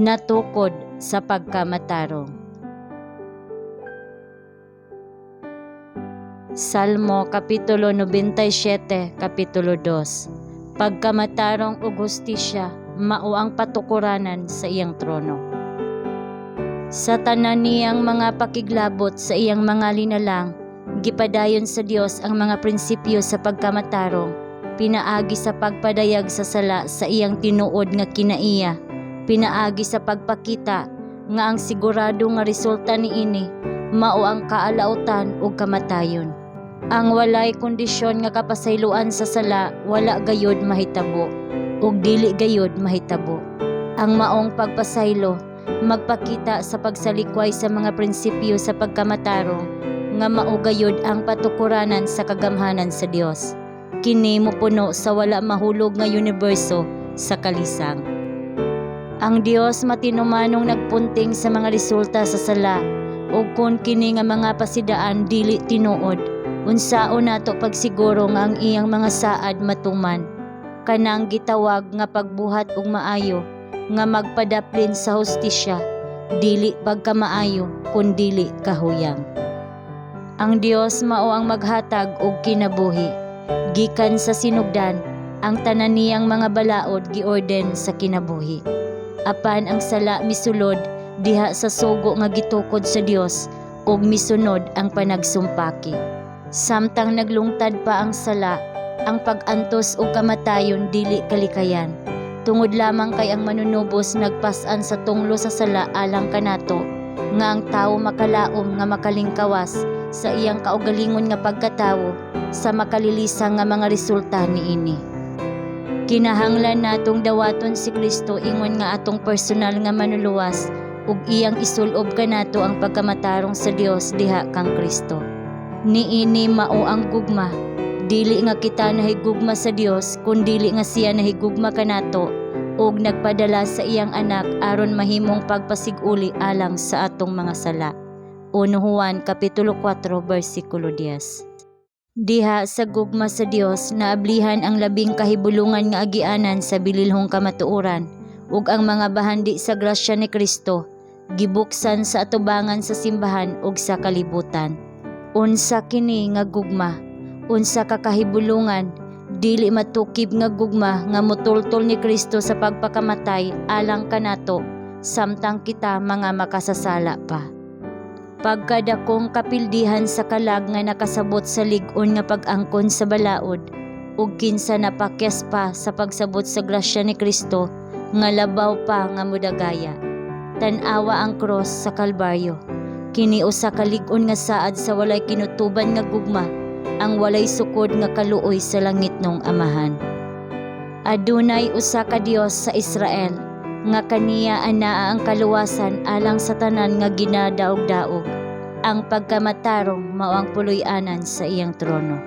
natukod sa pagkamatarong. Salmo Kapitulo 97, Kapitulo 2. Pagkamatarong ug hustisya, mao ang patukuranan sa iyang trono. Sa tanan niyang mga pakiglabot sa iyang mga linalang, gipadayon sa Dios ang mga prinsipyo sa pagkamatarong, pinaagi sa pagpadayag sa sala sa iyang tinuod nga kinaiya, pinaagi sa pagpakita nga ang sigurado nga resulta niini mao ang kaalautan ug kamatayon. Ang walay kondisyon nga kapasayloan sa sala wala gayud mahitabo ug dili gayud mahitabo. Ang maong pagpasaylo magpakita sa pagsalikway sa mga prinsipyo sa pagkamatarong nga mao gayud ang patukuranan sa kagamhanan sa Dios. Kini mopuno sa wala mahulog nga universo sa kalisang. Ang Dios matinumanong nagpunting sa mga resulta sa sala ug kun kini nga mga pasidaan dili tinuod, unsaon nato pagsiguro nga ang iyang mga saad matuman. Kanang gitawag nga pagbuhat og maayo nga magpadaplin sa hustisya, dili pagkamaayo kun dili kahuyang. Ang Dios mao ang maghatag og kinabuhi. Gikan sa sinugdan, ang tanan niyang mga balaod giorden sa kinabuhi. Apan ang sala misulod diha sa sugo nga gitukod sa Dios ug misunod ang panagsumpaki. Samtang naglungtad pa ang sala, ang pag-antos ug kamatayon dili kalikayan. Tungod lamang kay ang manunubos nagpas-an sa tunglo sa sala alang kanato, nga ang tawo makalaom nga makalingkawas sa iyang kaugalingon nga pagkatawo sa makalilisang nga mga resulta niini. Kinahanglan natong dawaton si Kristo ingon nga atong personal nga manuluwas ug iyang isulob kanato ang pagkamatarong sa Dios diha kang Kristo. Niini mao ang gugma, dili nga kita nahigugma sa Dios kun dili nga siya nahigugma kanato ug nagpadala sa iyang anak aron mahimong pagpasiguli alang sa atong mga sala. 1 Juan Kapitulo 4 versikulo 10. Diha sa gugma sa Dios naablihan ang labing kahibulungan nga agianan sa bililhong kamatuoran ug ang mga bahandi sa grasya ni Kristo gibuksan sa atubangan sa simbahan ug sa kalibutan. Unsa kini nga gugma? Unsa ka kahibulungan? Dili matukib nga gugma nga motultol ni Kristo sa pagpakamatay alang kanato samtang kita mga makasasala pa. Pagkadakong kapildihan sa kalag nga nakasabot sa lig-on nga pag-angkon sa balaod ug kinsa napakyas pa sa pagsabot sa grasya ni Kristo nga labaw pa nga modagaya. Tan-awa ang cross sa Kalbaryo. Kini usa ka lig-on nga saad sa walay kinutuban nga gugma, ang walay sukod nga kaluoy sa langit nung Amahan. Adunay usa ka Dios sa Israel, nga kaniya anaa ang kaluwasan alang sa tanan nga ginadaog-daog. Ang pagkamatarong mao ang puloy-anan sa iyang trono.